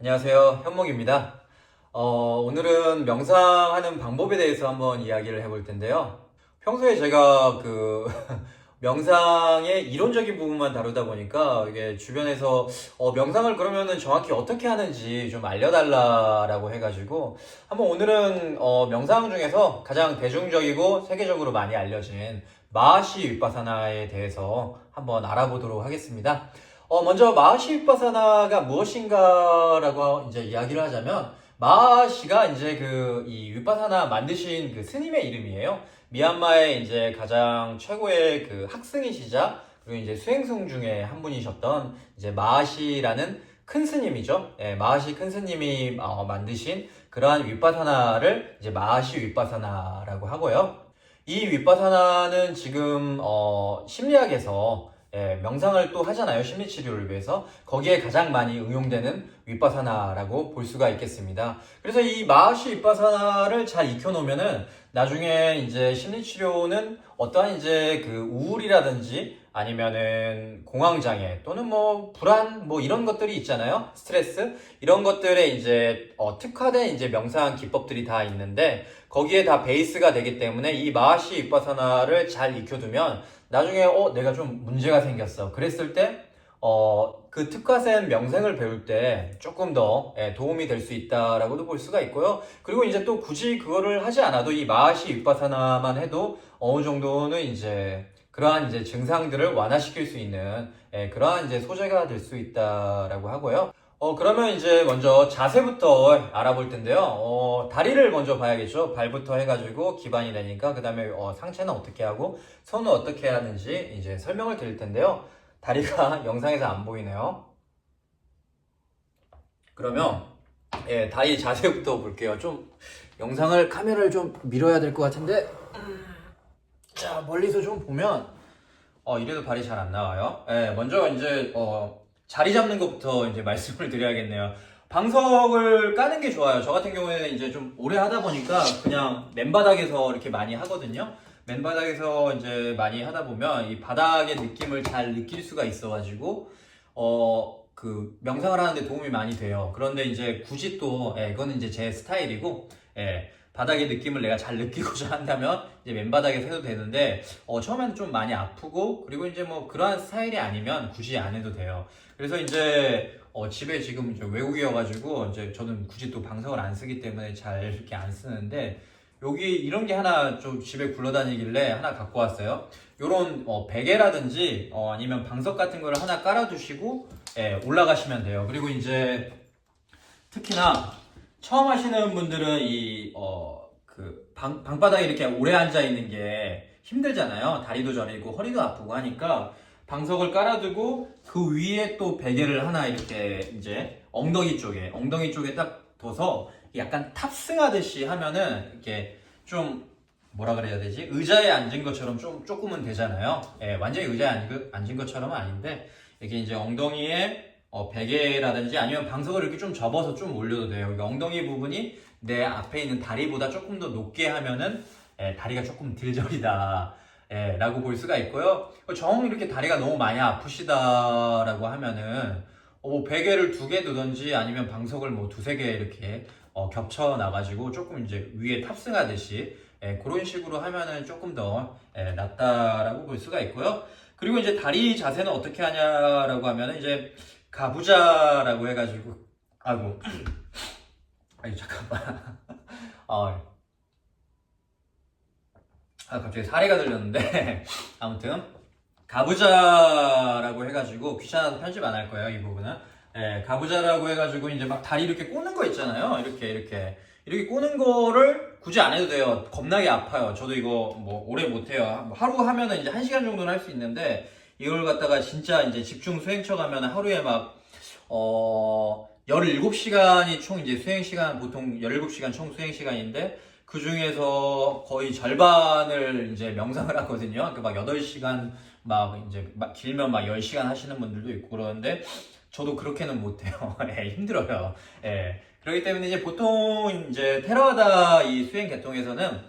안녕하세요. 현목입니다. 오늘은 명상하는 방법에 대해서 한번 이야기를 해볼 텐데요. 평소에 제가 명상의 이론적인 부분만 다루다 보니까 이게 주변에서 명상을 그러면은 정확히 어떻게 하는지 좀 알려달라라고 해가지고 한번 오늘은 명상 중에서 가장 대중적이고 세계적으로 많이 알려진 마하시 윗바사나에 대해서 한번 알아보도록 하겠습니다. 먼저 마하시 윗바사나가 무엇인가라고 이제 이야기를 하자면 마하시가 이제 이 윗바사나 만드신 그 스님의 이름이에요. 미얀마의 이제 가장 최고의 그 학승이시자 그리고 이제 수행승 중에 한 분이셨던 이제 마하시라는 큰 스님이죠. 마하시 큰 스님이 만드신 그러한 윗바사나를 이제 마하시 윗바사나라고 하고요. 이 윗바사나는 지금 심리학에서 명상을 또 하잖아요. 심리치료를 위해서. 거기에 가장 많이 응용되는 윗바사나라고 볼 수가 있겠습니다. 그래서 이 마하시 윗바사나를 잘 익혀놓으면은 나중에 이제 심리치료는 어떠한 이제 그 우울이라든지 아니면은 공황장애 또는 뭐 불안 뭐 이런 것들이 있잖아요. 스트레스 이런 것들에 이제 특화된 이제 명상 기법들이 다 있는데 거기에 다 베이스가 되기 때문에 이 마하시 윗바사나를 잘 익혀두면 나중에 내가 좀 문제가 생겼어. 그랬을 때 그 특화된 명상을 배울 때 조금 더 도움이 될 수 있다라고도 볼 수가 있고요. 그리고 이제 또 굳이 그거를 하지 않아도 이 마하시 윗바사나만 해도 어느 정도는 이제 그러한 이제 증상들을 완화시킬 수 있는 그러한 이제 소재가 될 수 있다라고 하고요. 그러면 이제 먼저 자세부터 알아볼 텐데요. 다리를 먼저 봐야겠죠. 발부터 해가지고 기반이 되니까 그 다음에 상체는 어떻게 하고 손은 어떻게 하는지 이제 설명을 드릴 텐데요. 다리가 영상에서 안 보이네요. 그러면 다리 자세부터 볼게요. 좀 영상을 카메라를 좀 밀어야 될 것 같은데 자 멀리서 좀 보면 이래도 발이 잘 안 나와요. 먼저 이제 자리 잡는 것부터 이제 말씀을 드려야겠네요. 방석을 까는 게 좋아요. 저 같은 경우에는 이제 좀 오래 하다 보니까 그냥 맨바닥에서 이렇게 많이 하거든요. 맨바닥에서 이제 많이 하다 보면 이 바닥의 느낌을 잘 느낄 수가 있어가지고 그 명상을 하는데 도움이 많이 돼요. 그런데 이제 굳이 또 이거는 이제 제 스타일이고 바닥의 느낌을 내가 잘 느끼고자 한다면 이제 맨바닥에서 해도 되는데 처음에는 좀 많이 아프고 그리고 이제 뭐 그러한 스타일이 아니면 굳이 안 해도 돼요. 그래서 이제 집에 지금 이제 외국이어가지고 이제 저는 굳이 또 방석을 안 쓰기 때문에 잘 이렇게 안 쓰는데 여기 이런 게 하나 좀 집에 굴러다니길래 하나 갖고 왔어요. 요런 베개라든지 아니면 방석 같은 거를 하나 깔아두시고 올라가시면 돼요. 그리고 이제 특히나 처음 하시는 분들은 방바닥에 이렇게 오래 앉아 있는 게 힘들잖아요. 다리도 저리고 허리도 아프고 하니까 방석을 깔아두고 그 위에 또 베개를 하나 이렇게 이제 엉덩이 쪽에 딱 둬서 약간 탑승하듯이 하면은 이렇게 좀 뭐라 그래야 되지? 의자에 앉은 것처럼 조금은 되잖아요. 완전히 의자에 앉은 것처럼은 아닌데 이렇게 이제 엉덩이에 베개라든지 아니면 방석을 이렇게 좀 접어서 좀 올려도 돼요. 그러니까 엉덩이 부분이 내 앞에 있는 다리보다 조금 더 높게 하면은 다리가 조금 덜 저리다 라고 볼 수가 있고요. 정 이렇게 다리가 너무 많이 아프시다라고 하면은 베개를 2개 두든지 아니면 방석을 뭐 2-3개 이렇게 겹쳐 놔가지고 조금 이제 위에 탑승하듯이 그런 식으로 하면은 조금 더 낫다라고 볼 수가 있고요. 그리고 이제 다리 자세는 어떻게 하냐라고 하면은 이제 가부좌라고 해가지고 아이고 아니 잠깐만 갑자기 사례가 들렸는데 아무튼 가부좌라고 해가지고 귀찮아서 편집 안 할 거예요. 이 부분은 가부좌라고 해가지고 이제 막 다리 이렇게 꼬는 거 있잖아요. 이렇게 꼬는 거를 굳이 안 해도 돼요. 겁나게 아파요. 저도 이거 뭐 오래 못 해요. 하루 하면은 이제 1시간 정도는 할 수 있는데 이걸 갖다가 진짜 이제 집중 수행쳐 가면 하루에 막 17시간이 총 이제 수행 시간, 보통 17시간 총 수행 시간인데 그 중에서 거의 절반을 이제 명상을 하거든요. 막 8시간 막 이제 길면 막 10시간 하시는 분들도 있고 그러는데 저도 그렇게는 못해요. 힘들어요. 그렇기 때문에 이제 보통 이제 테라와다 이 수행 계통에서는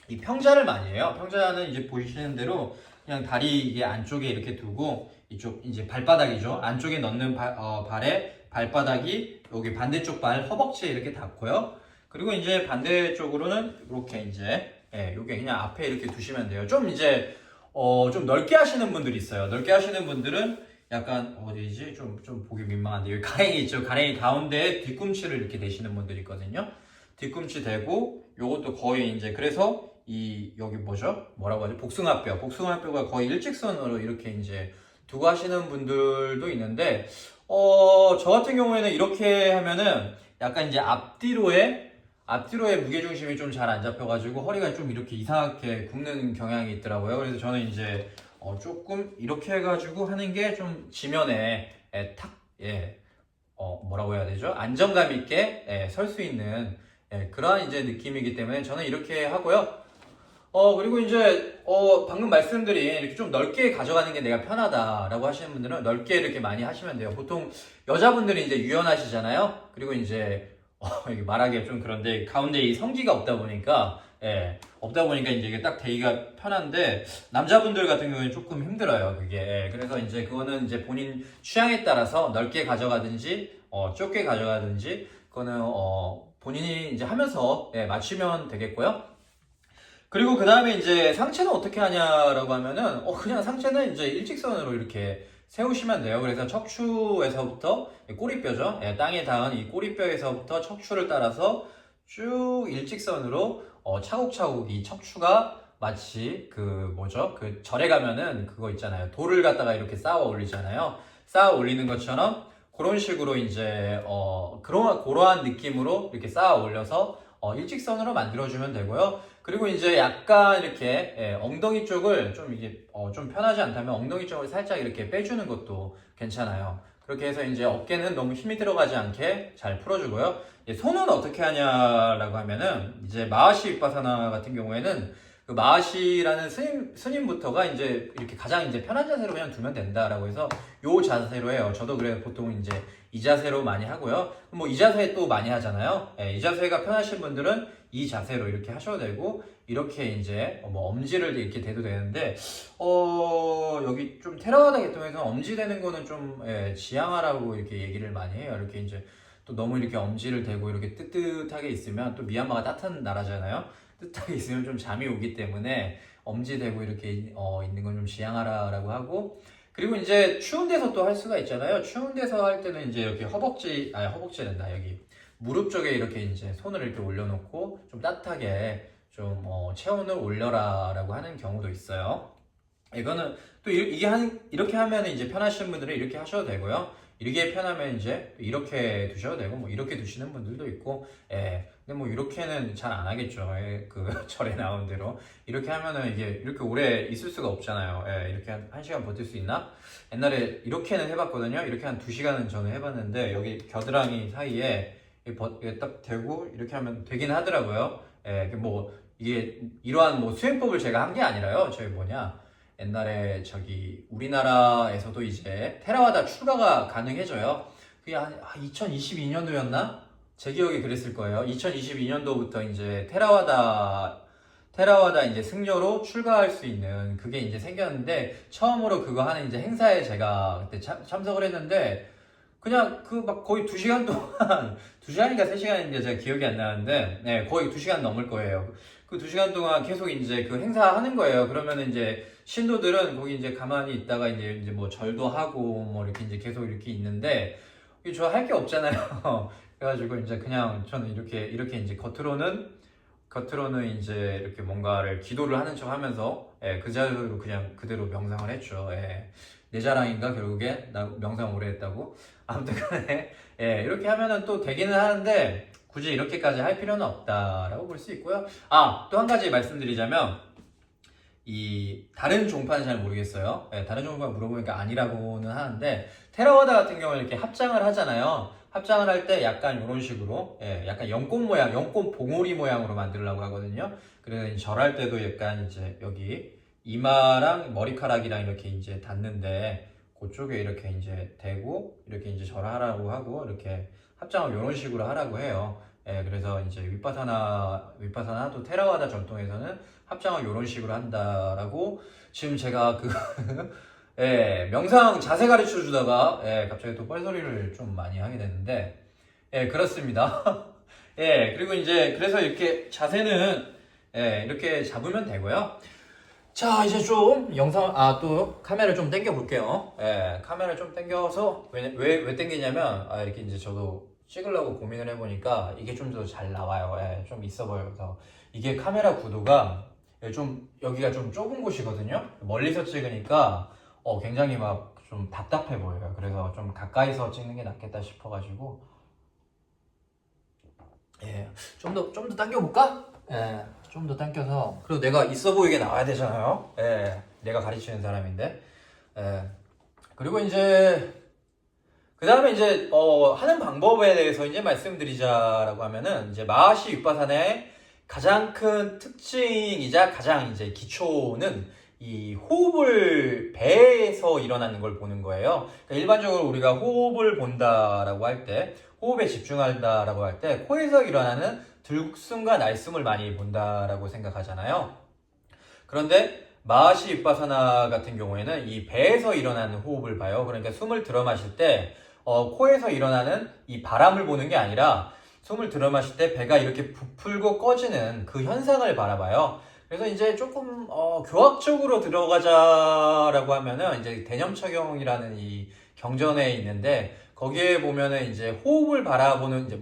이 평자를 많이 해요. 평자는 이제 보시는 대로 그냥 다리 이게 안쪽에 이렇게 두고 이쪽 이제 발바닥이죠. 안쪽에 넣는 발에 발바닥이 여기 반대쪽 발 허벅지에 이렇게 닿고요. 그리고 이제 반대쪽으로는 이렇게 이제 요게 그냥 앞에 이렇게 두시면 돼요. 좀 이제 좀 넓게 하시는 분들이 있어요. 넓게 하시는 분들은 약간 어디지? 좀 보기 민망한데 여기 가랭이 있죠. 가랭이 가운데에 뒤꿈치를 이렇게 대시는 분들이 있거든요. 뒤꿈치 대고 요것도 거의 이제 그래서 이 여기 뭐죠? 뭐라고 하죠? 복숭아뼈가 거의 일직선으로 이렇게 이제 두고 하시는 분들도 있는데 저 같은 경우에는 이렇게 하면은 약간 이제 앞뒤로의 무게중심이 좀 잘 안 잡혀가지고 허리가 좀 이렇게 이상하게 굽는 경향이 있더라고요. 그래서 저는 이제 조금 이렇게 해가지고 하는 게 좀 지면에 뭐라고 해야 되죠? 안정감 있게 설 수 있는 그러한 이제 느낌이기 때문에 저는 이렇게 하고요. 그리고 이제, 방금 말씀드린 이렇게 좀 넓게 가져가는 게 내가 편하다라고 하시는 분들은 넓게 이렇게 많이 하시면 돼요. 보통 여자분들이 이제 유연하시잖아요? 그리고 이제, 이게 말하기가 좀 그런데 가운데 이 성기가 없다 보니까, 이제 이게 딱 대기가 편한데, 남자분들 같은 경우에는 조금 힘들어요, 그게. 그래서 이제 그거는 이제 본인 취향에 따라서 넓게 가져가든지, 좁게 가져가든지, 그거는, 본인이 이제 하면서, 맞추면 되겠고요. 그리고 그 다음에 이제 상체는 어떻게 하냐라고 하면은 그냥 상체는 이제 일직선으로 이렇게 세우시면 돼요. 그래서 척추에서부터 꼬리뼈죠. 땅에 닿은 이 꼬리뼈에서부터 척추를 따라서 쭉 일직선으로 차곡차곡 이 척추가 마치 그 뭐죠? 그 절에 가면은 그거 있잖아요. 돌을 갖다가 이렇게 쌓아 올리잖아요. 쌓아 올리는 것처럼 그런 식으로 이제 그러한 느낌으로 이렇게 쌓아 올려서 일직선으로 만들어주면 되고요. 그리고 이제 약간 이렇게 엉덩이 쪽을 좀 이게 좀 편하지 않다면 엉덩이 쪽을 살짝 이렇게 빼주는 것도 괜찮아요. 그렇게 해서 이제 어깨는 너무 힘이 들어가지 않게 잘 풀어주고요. 손은 어떻게 하냐라고 하면은 이제 마하시 윗바사나 같은 경우에는 그 마하시라는 스님부터가 이제 이렇게 가장 이제 편한 자세로 그냥 두면 된다라고 해서 요 자세로 해요. 저도 그래 보통 이제 이 자세로 많이 하고요. 뭐 이 자세 또 많이 하잖아요. 이 자세가 편하신 분들은 이 자세로 이렇게 하셔도 되고 이렇게 이제 뭐 엄지를 이렇게 대도 되는데 여기 좀 테라와다 계통에서 엄지 대는 거는 좀 지양하라고 이렇게 얘기를 많이 해요. 이렇게 이제 또 너무 이렇게 엄지를 대고 이렇게 뜨뜻하게 있으면 또 미얀마가 따뜻한 나라잖아요. 뜨뜻하게 있으면 좀 잠이 오기 때문에 엄지 대고 이렇게 있는 건 좀 지양하라라고 하고 그리고 이제 추운 데서 또 할 수가 있잖아요. 추운 데서 할 때는 이제 이렇게 허벅지된다 여기 무릎 쪽에 이렇게 이제 손을 이렇게 올려놓고 좀 따뜻하게 좀 체온을 올려라라고 하는 경우도 있어요. 이거는 또 이렇게 하면 이제 편하신 분들은 이렇게 하셔도 되고요. 이렇게 편하면 이제 이렇게 두셔도 되고 뭐 이렇게 두시는 분들도 있고 근데 뭐 이렇게는 잘 안 하겠죠. 그 절에 나온 대로 이렇게 하면은 이게 이렇게 오래 있을 수가 없잖아요. 이렇게 한 시간 버틸 수 있나? 옛날에 이렇게는 해봤거든요. 이렇게 한 2시간은 저는 해봤는데 여기 겨드랑이 사이에 이게 딱 대고 이렇게 하면 되긴 하더라고요. 뭐 이게 이러한 뭐 수행법을 제가 한 게 아니라요. 저희 옛날에 저기 우리나라에서도 이제 테라와다 출가가 가능해져요. 그게 한 2022년도였나? 제 기억에 그랬을 거예요. 2022년도부터 이제 테라와다 이제 승려로 출가할 수 있는 그게 이제 생겼는데 처음으로 그거 하는 이제 행사에 제가 그때 참석을 했는데 그냥 그 막 거의 2시간 동안 2시간인가 3시간인가 제가 기억이 안 나는데 거의 2시간 넘을 거예요. 그 2시간 동안 계속 이제 그 행사 하는 거예요. 그러면 이제 신도들은 거기 이제 가만히 있다가 이제 뭐 절도 하고 뭐 이렇게 이제 계속 이렇게 있는데 저 할 게 없잖아요. 그래가지고 이제 그냥 저는 이렇게 이제 겉으로는 이제 이렇게 뭔가를 기도를 하는 척 하면서 그 자리로 그냥 그대로 명상을 했죠. 내 자랑인가 결국에 나 명상 오래 했다고 아무튼 간에 이렇게 하면은 또 되기는 하는데 굳이 이렇게까지 할 필요는 없다라고 볼 수 있고요. 또 한 가지 말씀드리자면 이 다른 종파는 잘 모르겠어요. 다른 종파 물어보니까 아니라고는 하는데 테라와다 같은 경우는 이렇게 합장을 하잖아요. 합장을 할 때 약간 이런 식으로 약간 연꽃 봉오리 모양으로 만들려고 하거든요. 그래서 절할 때도 약간 이제 여기 이마랑 머리카락이랑 이렇게 이제 닿는데 그쪽에 이렇게 이제 대고 이렇게 이제 절하라고 하고 이렇게 합장을 이런 식으로 하라고 해요. 그래서 이제 위파사나 또 테라와다 전통에서는 합장을 이런 식으로 한다라고 지금 제가 예, 명상 자세 가르쳐 주다가 예, 갑자기 또 뻘소리를 좀 많이 하게 됐는데 예, 그렇습니다. 예, 그리고 이제 그래서 이렇게 자세는 예, 이렇게 잡으면 되고요. 자, 이제 좀 또 카메라 좀 당겨 볼게요. 예, 카메라 좀 당겨서 왜 당기냐면 이렇게 이제 저도 찍으려고 고민을 해보니까 이게 좀 더 잘 나와요. 예, 좀 있어 보여요. 그래서 이게 카메라 구도가 좀 여기가 좀 좁은 곳이거든요. 멀리서 찍으니까 굉장히 막 좀 답답해 보여요. 그래서 좀 가까이서 찍는 게 낫겠다 싶어가지고 예, 좀 더 당겨볼까? 예, 좀 더 당겨서 그리고 내가 있어 보이게 나와야 되잖아요. 예, 내가 가르치는 사람인데 예, 그리고 이제 그 다음에 이제 하는 방법에 대해서 이제 말씀드리자라고 하면은 이제 마하시 윗바사나의 가장 큰 특징이자 가장 이제 기초는 이 호흡을 배에서 일어나는 걸 보는 거예요. 그러니까 일반적으로 우리가 호흡을 본다라고 할 때, 호흡에 집중한다라고 할 때 코에서 일어나는 들숨과 날숨을 많이 본다라고 생각하잖아요. 그런데 마하시 윗바사나 같은 경우에는 이 배에서 일어나는 호흡을 봐요. 그러니까 숨을 들어 마실 때 코에서 일어나는 이 바람을 보는 게 아니라 숨을 들어 마실 때 배가 이렇게 부풀고 꺼지는 그 현상을 바라봐요. 그래서 이제 조금 교학적으로 들어가자라고 하면은 이제 대념척용이라는 이 경전에 있는데 거기에 보면은 이제 호흡을 바라보는 이제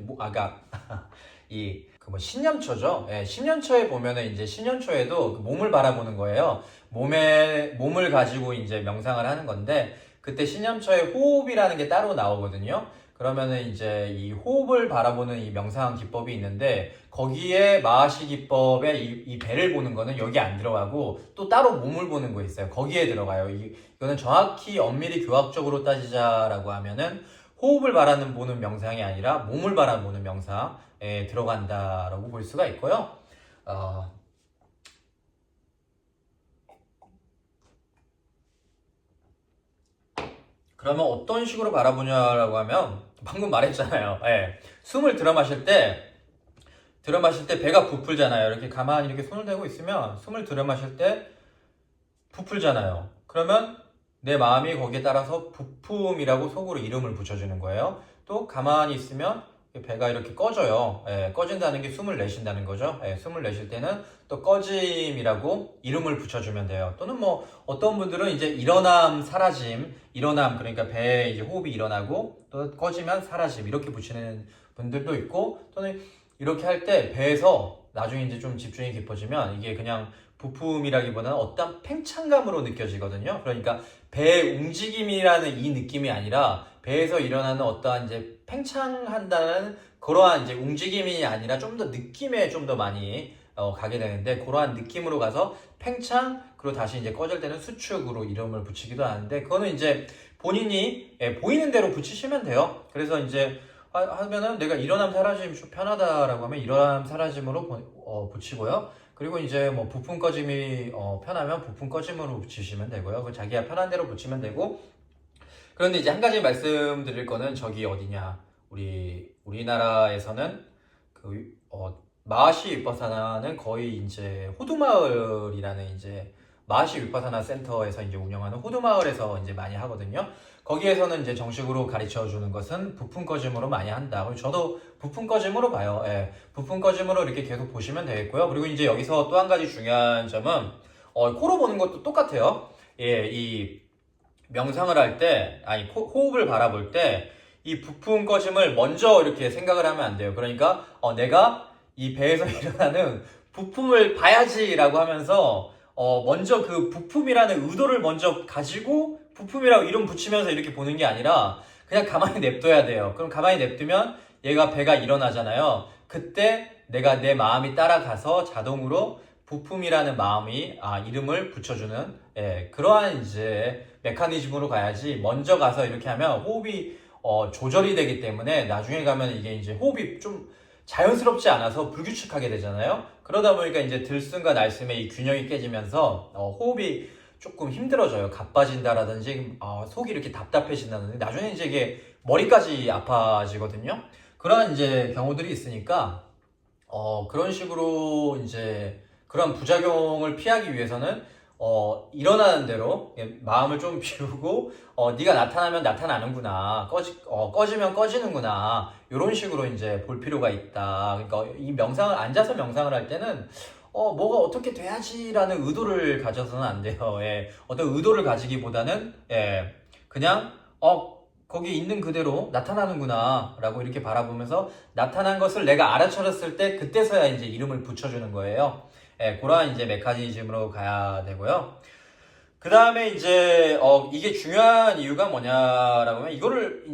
이 그 뭐 신념처죠. 예, 신념처에 보면은 이제 신념처에도 그 몸을 바라보는 거예요. 몸을 가지고 이제 명상을 하는 건데 그때 신념처에 호흡이라는 게 따로 나오거든요. 그러면은 이제 이 호흡을 바라보는 이 명상 기법이 있는데 거기에 마하시 기법에 이 배를 보는 거는 여기 안 들어가고 또 따로 몸을 보는 거 있어요. 거기에 들어가요. 이거는 정확히 엄밀히 교학적으로 따지자라고 하면은 호흡을 바라보는 명상이 아니라 몸을 바라보는 명상에 들어간다라고 볼 수가 있고요. 그러면 어떤 식으로 바라보냐라고 하면 방금 말했잖아요. 예. 숨을 들어 마실 때 배가 부풀잖아요. 이렇게 가만히 이렇게 손을 대고 있으면 숨을 들어 마실 때 부풀잖아요. 그러면 내 마음이 거기에 따라서 부품이라고 속으로 이름을 붙여주는 거예요. 또 가만히 있으면 배가 이렇게 꺼져요. 예, 꺼진다는 게 숨을 내쉰다는 거죠. 예, 숨을 내쉴 때는 또 꺼짐이라고 이름을 붙여주면 돼요. 또는 뭐 어떤 분들은 이제 일어남, 사라짐, 일어남 그러니까 배에 이제 호흡이 일어나고 또 꺼지면 사라짐 이렇게 붙이는 분들도 있고 또는 이렇게 할 때 배에서 나중에 이제 좀 집중이 깊어지면 이게 그냥 부품이라기보다는 어떤 팽창감으로 느껴지거든요. 그러니까 배의 움직임이라는 이 느낌이 아니라 배에서 일어나는 어떠한 이제 팽창한다는 그러한 이제 움직임이 아니라 좀 더 느낌에 좀 더 많이 가게 되는데 그러한 느낌으로 가서 팽창 그리고 다시 이제 꺼질 때는 수축으로 이름을 붙이기도 하는데 그거는 이제 본인이 보이는 대로 붙이시면 돼요. 그래서 이제 하면은 내가 일어남 사라짐이 좀 편하다라고 하면 일어남 사라짐으로 붙이고요. 그리고 이제 뭐 부품 꺼짐이 편하면 부품 꺼짐으로 붙이시면 되고요. 그 자기가 편한 대로 붙이면 되고. 그런데 이제 한 가지 말씀드릴 거는 저기 어디냐 우리나라에서는 마하시 윗바사나는 거의 이제 호두마을이라는 이제 마하시 윗바사나 센터에서 이제 운영하는 호두마을에서 이제 많이 하거든요. 거기에서는 이제 정식으로 가르쳐 주는 것은 부품 꺼짐으로 많이 한다. 그리고 저도 부품 꺼짐으로 봐요. 예, 부품 꺼짐으로 이렇게 계속 보시면 되겠고요. 그리고 이제 여기서 또 한 가지 중요한 점은 코로 보는 것도 똑같아요. 예, 이 명상을 할 때, 호흡을 바라볼 때, 이 부품 꺼짐을 먼저 이렇게 생각을 하면 안 돼요. 그러니까, 내가 이 배에서 일어나는 부품을 봐야지라고 하면서, 먼저 그 부품이라는 의도를 먼저 가지고, 부품이라고 이름 붙이면서 이렇게 보는 게 아니라, 그냥 가만히 냅둬야 돼요. 그럼 가만히 냅두면 얘가 배가 일어나잖아요. 그때 내가 내 마음이 따라가서 자동으로 부품이라는 마음이 이름을 붙여주는 그러한 이제 메커니즘으로 가야지 먼저 가서 이렇게 하면 호흡이 조절이 되기 때문에 나중에 가면 이게 이제 호흡이 좀 자연스럽지 않아서 불규칙하게 되잖아요. 그러다 보니까 이제 들숨과 날숨의 이 균형이 깨지면서 호흡이 조금 힘들어져요. 가빠진다라든지 속이 이렇게 답답해진다든지 나중에 이제 이게 머리까지 아파지거든요. 그런 이제 경우들이 있으니까 그런 식으로 이제 그런 부작용을 피하기 위해서는 일어나는 대로 마음을 좀 비우고 네가 나타나면 나타나는구나, 꺼지면 꺼지는구나, 이런 식으로 이제 볼 필요가 있다. 그러니까 이 명상을 앉아서 명상을 할 때는 뭐가 어떻게 돼야지라는 의도를 가져서는 안 돼요. 예, 어떤 의도를 가지기보다는 그냥 거기 있는 그대로 나타나는구나 라고 이렇게 바라보면서 나타난 것을 내가 알아차렸을 때 그때서야 이제 이름을 붙여주는 거예요. 그러한 이제 메커니즘으로 가야 되고요. 그 다음에 이제 이게 중요한 이유가 뭐냐라고 하면 이거를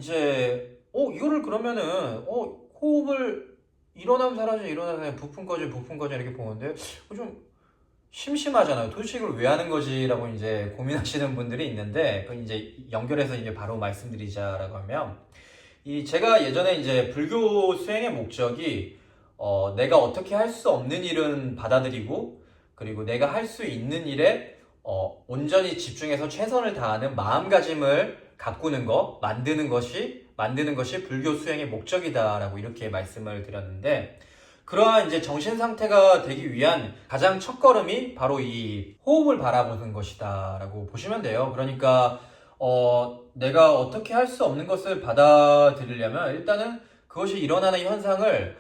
그러면은 호흡을 일어나면 사라져, 일어나면 사라져, 부품 꺼져, 부품 꺼져 이렇게 보는데 좀 심심하잖아요. 도대체 이걸 왜 하는 거지라고 이제 고민하시는 분들이 있는데, 그 이제 연결해서 이제 바로 말씀드리자라고 하면, 제가 예전에 이제 불교 수행의 목적이 내가 어떻게 할 수 없는 일은 받아들이고, 그리고 내가 할 수 있는 일에 온전히 집중해서 최선을 다하는 마음가짐을 가꾸는 거, 만드는 것이 불교 수행의 목적이다라고 이렇게 말씀을 드렸는데, 그러한 이제 정신 상태가 되기 위한 가장 첫걸음이 바로 이 호흡을 바라보는 것이다라고 보시면 돼요. 그러니까 내가 어떻게 할 수 없는 것을 받아들이려면 일단은 그것이 일어나는 현상을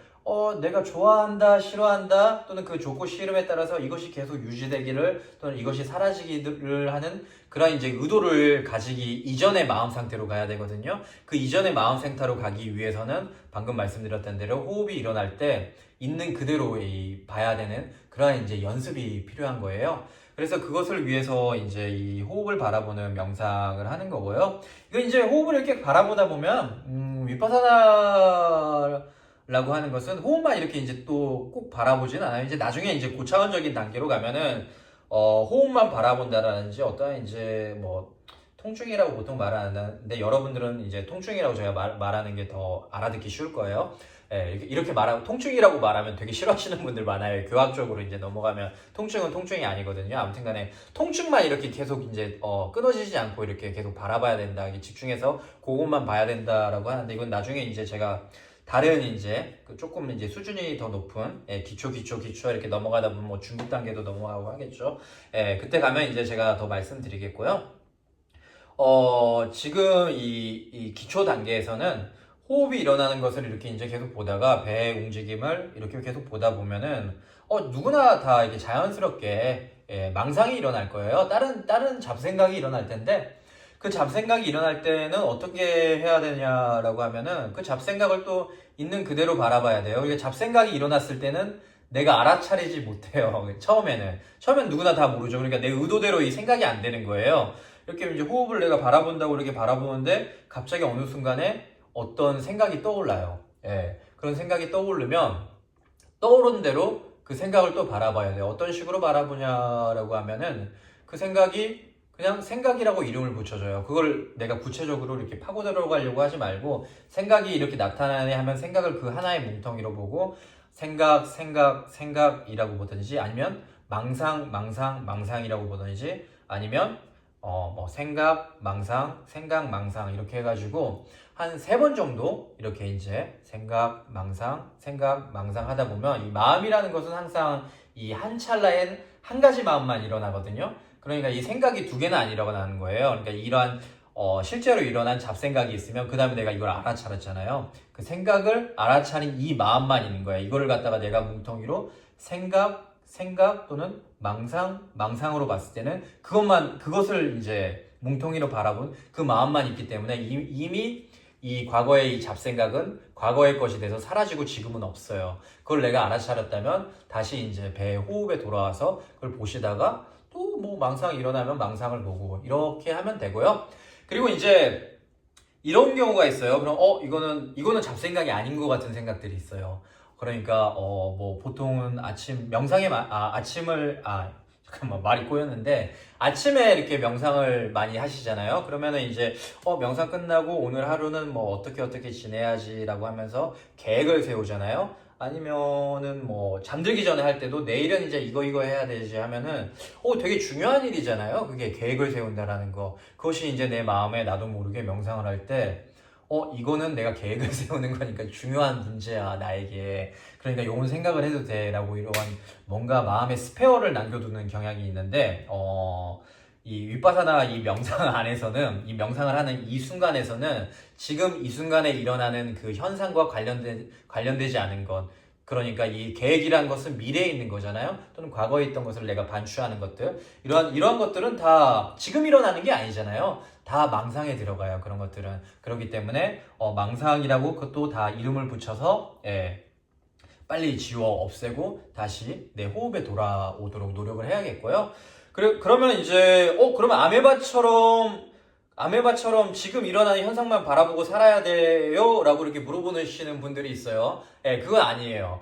내가 좋아한다, 싫어한다, 또는 그 좋고 싫음에 따라서 이것이 계속 유지되기를, 또는 이것이 사라지기를 하는 그런 이제 의도를 가지기 이전의 마음 상태로 가야 되거든요. 그 이전의 마음 상태로 가기 위해서는 방금 말씀드렸던 대로 호흡이 일어날 때 있는 그대로 봐야 되는 그런 이제 연습이 필요한 거예요. 그래서 그것을 위해서 이제 이 호흡을 바라보는 명상을 하는 거고요. 이거 이제 호흡을 이렇게 바라보다 보면 위파사나라고 하는 것은 호흡만 이렇게 이제 또 꼭 바라보진 않아요. 이제 나중에 이제 고차원적인 단계로 가면은 호흡만 바라본다라든지 어떤 이제 뭐 통증이라고 보통 말하는데, 여러분들은 이제 통증이라고 제가 말하는 게 더 알아듣기 쉬울 거예요. 이렇게 말하고 통증이라고 말하면 되게 싫어하시는 분들 많아요. 교학적으로 이제 넘어가면 통증은 통증이 아니거든요. 아무튼 간에 통증만 이렇게 계속 이제 끊어지지 않고 이렇게 계속 바라봐야 된다, 집중해서 그것만 봐야 된다라고 하는데, 이건 나중에 이제 제가 다른 이제 조금 이제 수준이 더 높은 기초 이렇게 넘어가다 보면 뭐 중급 단계도 넘어가고 하겠죠. 그때 가면 이제 제가 더 말씀드리겠고요. 지금 이 기초 단계에서는 호흡이 일어나는 것을 이렇게 이제 계속 보다가 배의 움직임을 이렇게 계속 보다 보면은 누구나 다 이게 자연스럽게 망상이 일어날 거예요. 다른 잡생각이 일어날 텐데, 그 잡생각이 일어날 때는 어떻게 해야 되냐라고 하면은 그 잡생각을 또 있는 그대로 바라봐야 돼요. 이게 잡생각이 일어났을 때는 내가 알아차리지 못해요. 처음엔 누구나 다 모르죠. 그러니까 내 의도대로 이 생각이 안 되는 거예요. 이렇게 이제 호흡을 내가 바라본다고 이렇게 바라보는데 갑자기 어느 순간에 어떤 생각이 떠올라요. 그런 생각이 떠오르면 떠오른 대로 그 생각을 또 바라봐야 돼요. 어떤 식으로 바라보냐라고 하면은 그 생각이 그냥 생각이라고 이름을 붙여줘요. 그걸 내가 구체적으로 이렇게 파고 들어가려고 하지 말고, 생각이 이렇게 나타나네 하면 생각을 그 하나의 뭉텅이로 보고 생각이라고 보든지, 아니면 망상이라고 보든지, 아니면 뭐 생각, 망상 이렇게 해가지고 한 3번 정도 이렇게 이제 생각, 망상 하다 보면 이 마음이라는 것은 항상 이 한 찰나엔 한 가지 마음만 일어나거든요. 그러니까 이 생각이 2개는 안 일어나는 거예요. 그러니까 이러한 실제로 일어난 잡생각이 있으면 그 다음에 내가 이걸 알아차렸잖아요. 그 생각을 알아차린 이 마음만 있는 거예요. 이거를 갖다가 내가 뭉텅이로 생각 또는 망상으로 봤을 때는 그것을 이제 뭉텅이로 바라본 그 마음만 있기 때문에 이미 이 과거의 이 잡생각은 과거의 것이 돼서 사라지고 지금은 없어요. 그걸 내가 알아차렸다면 다시 이제 배의 호흡에 돌아와서 그걸 보시다가 또 뭐 망상이 일어나면 망상을 보고 이렇게 하면 되고요. 그리고 이제 이런 경우가 있어요. 그럼 이거는 잡생각이 아닌 것 같은 생각들이 있어요. 그러니까 뭐 보통은 잠깐만 말이 꼬였는데, 아침에 이렇게 명상을 많이 하시잖아요. 그러면은 이제 명상 끝나고 오늘 하루는 뭐 어떻게 지내야지라고 하면서 계획을 세우잖아요. 아니면은 뭐 잠들기 전에 할 때도 내일은 이제 이거 해야 되지 하면은 되게 중요한 일이잖아요. 그게 계획을 세운다라는 거. 그것이 이제 내 마음에 나도 모르게 명상을 할 때 이거는 내가 계획을 세우는 거니까 중요한 문제야, 나에게. 그러니까 요건 생각을 해도 돼. 라고 이런 뭔가 마음의 스페어를 남겨두는 경향이 있는데, 이 윗바사나 이 명상 안에서는, 이 명상을 하는 이 순간에서는 지금 이 순간에 일어나는 그 현상과 관련되지 않은 것, 그러니까 이 계획이란 것은 미래에 있는 거잖아요. 또는 과거에 있던 것을 내가 반추하는 것들, 이러한 것들은 다 지금 일어나는 게 아니잖아요. 다 망상에 들어가요. 그런 것들은. 그렇기 때문에 망상이라고 그것도 다 이름을 붙여서 빨리 지워 없애고 다시 내 호흡에 돌아오도록 노력을 해야겠고요. 그러면 이제 그러면 아메바처럼 지금 일어나는 현상만 바라보고 살아야 돼요? 라고 이렇게 물어보시는 분들이 있어요. 그건 아니에요.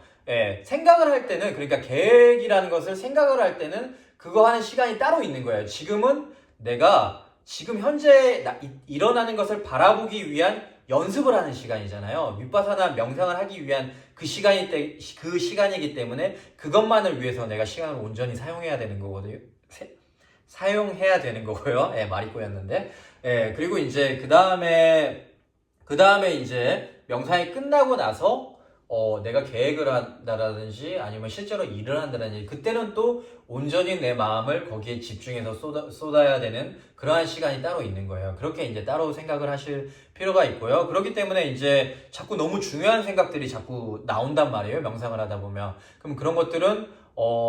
생각을 할 때는, 그러니까 계획이라는 것을 생각을 할 때는 그거 하는 시간이 따로 있는 거예요. 지금은 내가 지금 현재 일어나는 것을 바라보기 위한 연습을 하는 시간이잖아요. 윗바사나 명상을 하기 위한 그 시간이기 때문에 그것만을 위해서 내가 시간을 온전히 사용해야 되는 거거든요. 사용해야 되는 거고요. 말이 꼬였는데. 그리고 이제 그 다음에 이제 명상이 끝나고 나서 내가 계획을 한다라든지 아니면 실제로 일을 한다든지 그때는 또 온전히 내 마음을 거기에 집중해서 쏟아야 되는 그러한 시간이 따로 있는 거예요. 그렇게 이제 따로 생각을 하실 필요가 있고요. 그렇기 때문에 이제 자꾸 너무 중요한 생각들이 자꾸 나온단 말이에요. 명상을 하다 보면. 그럼 그런 것들은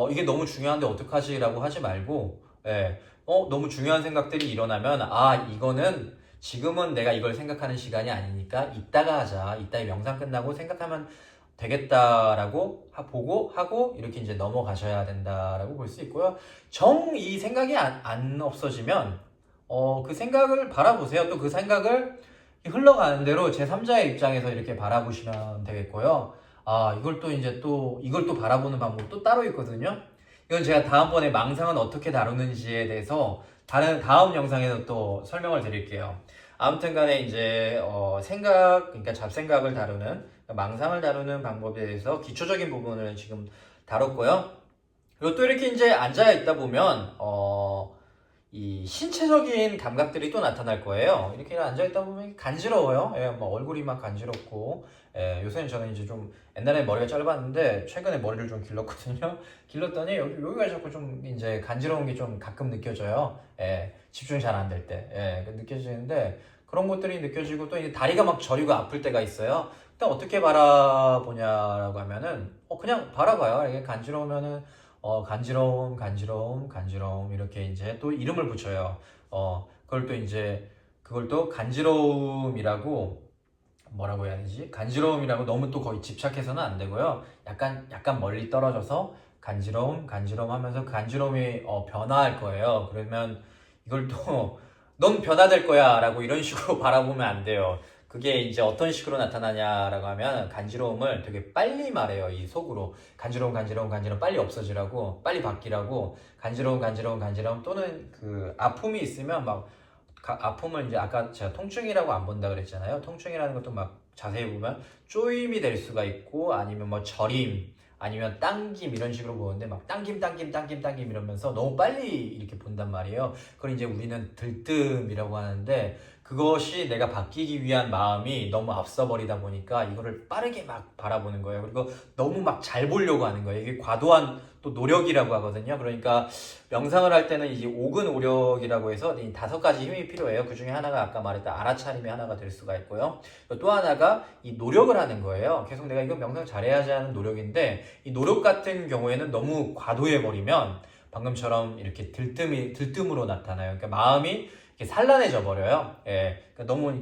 이게 너무 중요한데 어떡하지? 라고 하지 말고 너무 중요한 생각들이 일어나면 이거는 지금은 내가 이걸 생각하는 시간이 아니니까 이따가 하자. 이따 명상 끝나고 생각하면 되겠다라고 보고 하고 이렇게 이제 넘어가셔야 된다라고 볼 수 있고요. 이 생각이 안 없어지면 그 생각을 바라보세요. 또 그 생각을 흘러가는 대로 제3자의 입장에서 이렇게 바라보시면 되겠고요. 이걸 또 바라보는 방법도 따로 있거든요. 이건 제가 다음번에 망상은 어떻게 다루는지에 대해서 다음 영상에서 또 설명을 드릴게요. 아무튼 간에 이제 그러니까 잡생각을 다루는, 망상을 다루는 방법에 대해서 기초적인 부분을 지금 다뤘고요. 그리고 또 이렇게 이제 앉아 있다 보면 이 신체적인 감각들이 또 나타날 거예요. 이렇게 앉아 있다 보면 간지러워요. 뭐 얼굴이 막 간지럽고, 요새는 저는 이제 좀 옛날에 머리가 짧았는데 최근에 머리를 좀 길렀거든요. 길렀더니 여기가 자꾸 좀 이제 간지러운 게 좀 가끔 느껴져요. 집중 잘 안 될 때, 느껴지는데 그런 것들이 느껴지고 또 이제 다리가 막 저리고 아플 때가 있어요. 일단 어떻게 바라보냐라고 하면은 그냥 바라봐요. 이게 간지러우면은 간지러움 이렇게 이제 또 이름을 붙여요. 그걸 또 간지러움이라고 뭐라고 해야 되지? 간지러움이라고 너무 또 거의 집착해서는 안 되고요. 약간 멀리 떨어져서 간지러움 하면서 간지러움이 변화할 거예요. 그러면 이걸 또 넌 변화될 거야 라고 이런 식으로 바라보면 안 돼요. 그게 이제 어떤 식으로 나타나냐라고 하면 간지러움을 되게 빨리 말해요. 이 속으로 간지러움 빨리 없어지라고, 빨리 바뀌라고. 간지러움 또는 그 아픔이 있으면 막 아픔을 이제 아까 제가 통증이라고 안 본다 그랬잖아요. 통증이라는 것도 막 자세히 보면 쪼임이 될 수가 있고 아니면 뭐 저림 아니면 당김 이런 식으로 보는데 막 당김 이러면서 너무 빨리 이렇게 본단 말이에요. 그걸 이제 우리는 들뜸이라고 하는데 그것이 내가 바뀌기 위한 마음이 너무 앞서버리다 보니까 이거를 빠르게 막 바라보는 거예요. 그리고 너무 막 잘 보려고 하는 거예요. 이게 과도한 또 노력이라고 하거든요. 그러니까 명상을 할 때는 이제 옥은오력이라고 해서 이 5가지 힘이 필요해요. 그 중에 하나가 아까 말했던 알아차림이 하나가 될 수가 있고요. 또 하나가 이 노력을 하는 거예요. 계속 내가 이거 명상 잘해야지 하는 노력인데 이 노력 같은 경우에는 너무 과도해버리면 방금처럼 이렇게 들뜸으로 나타나요. 그러니까 마음이 이렇게 산란해져 버려요. 그러니까 너무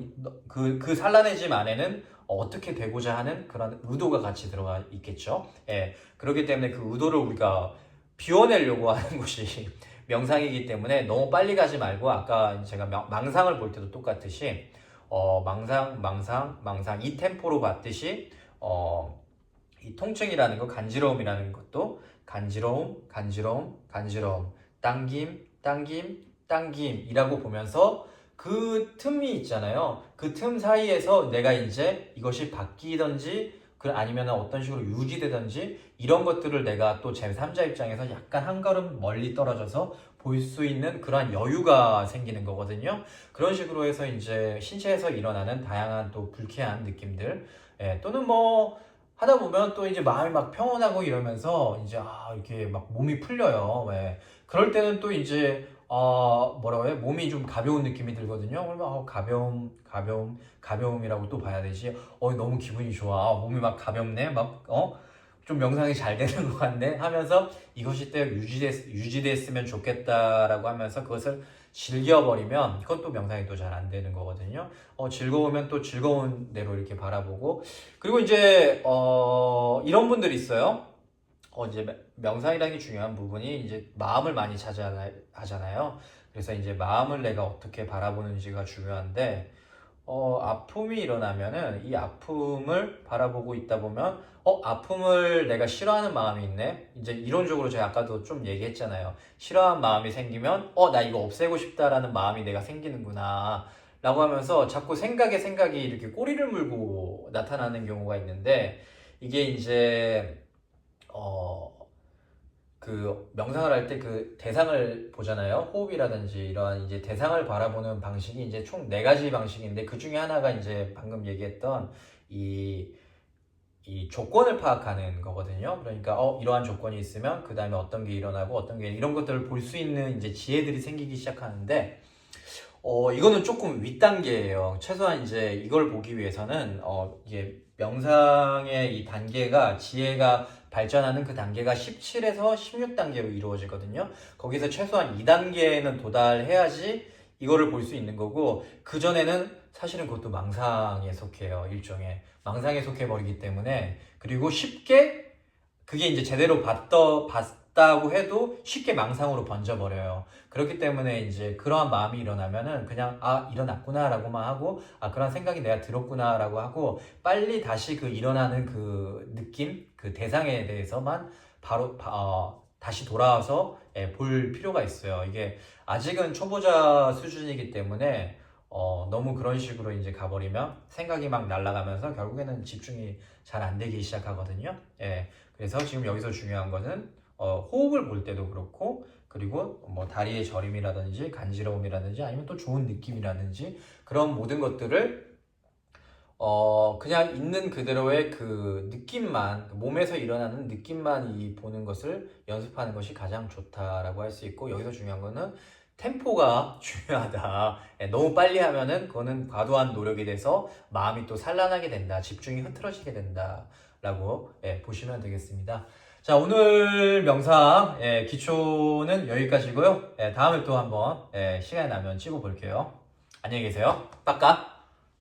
그 산란해짐 안에는 어떻게 되고자 하는 그런 의도가 같이 들어가 있겠죠. 그렇기 때문에 그 의도를 우리가 비워내려고 하는 것이 명상이기 때문에 너무 빨리 가지 말고 아까 제가 망상을 볼 때도 똑같듯이 망상 이 템포로 봤듯이 이 통증이라는 거, 간지러움이라는 것도 간지러움, 당김이라고 보면서 그 틈이 있잖아요. 그 틈 사이에서 내가 이제 이것이 바뀌든지 아니면 어떤 식으로 유지되든지 이런 것들을 내가 또 제3자 입장에서 약간 한 걸음 멀리 떨어져서 볼 수 있는 그러한 여유가 생기는 거거든요. 그런 식으로 해서 이제 신체에서 일어나는 다양한 또 불쾌한 느낌들, 또는 뭐 하다 보면 또 이제 마음이 막 평온하고 이러면서 이제 이렇게 막 몸이 풀려요. 그럴 때는 또 이제 뭐라고 해요? 몸이 좀 가벼운 느낌이 들거든요. 그러면 가벼움이라고 또 봐야 되지. 너무 기분이 좋아. 몸이 막 가볍네. 좀 명상이 잘 되는 것 같네 하면서 이것이 또 유지됐으면 좋겠다라고 하면서 그것을 즐겨버리면 그것도 명상이 또 잘 안 되는 거거든요. 즐거우면 또 즐거운 대로 이렇게 바라보고, 그리고 이제 이런 분들이 있어요. 이제 명상이라는 게 중요한 부분이 이제 마음을 많이 차지하잖아요. 그래서 이제 마음을 내가 어떻게 바라보는지가 중요한데, 아픔이 일어나면은 이 아픔을 바라보고 있다 보면, 아픔을 내가 싫어하는 마음이 있네? 이제 이론적으로 제가 아까도 좀 얘기했잖아요. 싫어하는 마음이 생기면, 나 이거 없애고 싶다라는 마음이 내가 생기는구나. 라고 하면서 자꾸 생각이 이렇게 꼬리를 물고 나타나는 경우가 있는데, 이게 이제, 그 명상을 할 때 그 대상을 보잖아요. 호흡이라든지 이러한 이제 대상을 바라보는 방식이 이제 총 네 가지 방식인데, 그 중에 하나가 이제 방금 얘기했던 이 조건을 파악하는 거거든요. 그러니까 이러한 조건이 있으면 그 다음에 어떤 게 일어나고 어떤 게 이런 것들을 볼 수 있는 이제 지혜들이 생기기 시작하는데, 이거는 조금 윗단계예요. 최소한 이제 이걸 보기 위해서는 이게 명상의 이 단계가, 지혜가 발전하는 그 단계가 17에서 16단계로 이루어지거든요. 거기서 최소한 2단계는 도달해야지 이거를 볼 수 있는 거고, 그 전에는 사실은 그것도 망상에 속해요. 일종의 망상에 속해 버리기 때문에. 그리고 쉽게 그게 이제 제대로 봤다고 해도 쉽게 망상으로 번져버려요. 그렇기 때문에 이제 그러한 마음이 일어나면은 그냥 일어났구나 라고만 하고, 그런 생각이 내가 들었구나 라고 하고, 빨리 다시 그 일어나는 그 느낌, 그 대상에 대해서만 바로 다시 돌아와서 볼 필요가 있어요. 이게 아직은 초보자 수준이기 때문에 너무 그런 식으로 이제 가버리면 생각이 막 날아가면서 결국에는 집중이 잘 안 되기 시작하거든요. 그래서 지금 여기서 중요한 것은 호흡을 볼 때도 그렇고, 그리고 뭐 다리의 저림이라든지 간지러움이라든지 아니면 또 좋은 느낌이라든지 그런 모든 것들을 그냥 있는 그대로의 그 느낌만, 몸에서 일어나는 느낌만 보는 것을 연습하는 것이 가장 좋다라고 할 수 있고, 여기서 중요한 거는 템포가 중요하다. 너무 빨리 하면은 그거는 과도한 노력이 돼서 마음이 또 산란하게 된다. 집중이 흐트러지게 된다. 라고 보시면 되겠습니다. 자, 오늘 명상 기초는 여기까지고요. 다음에 또 한번 시간이 나면 찍어 볼게요. 안녕히 계세요. 빠까.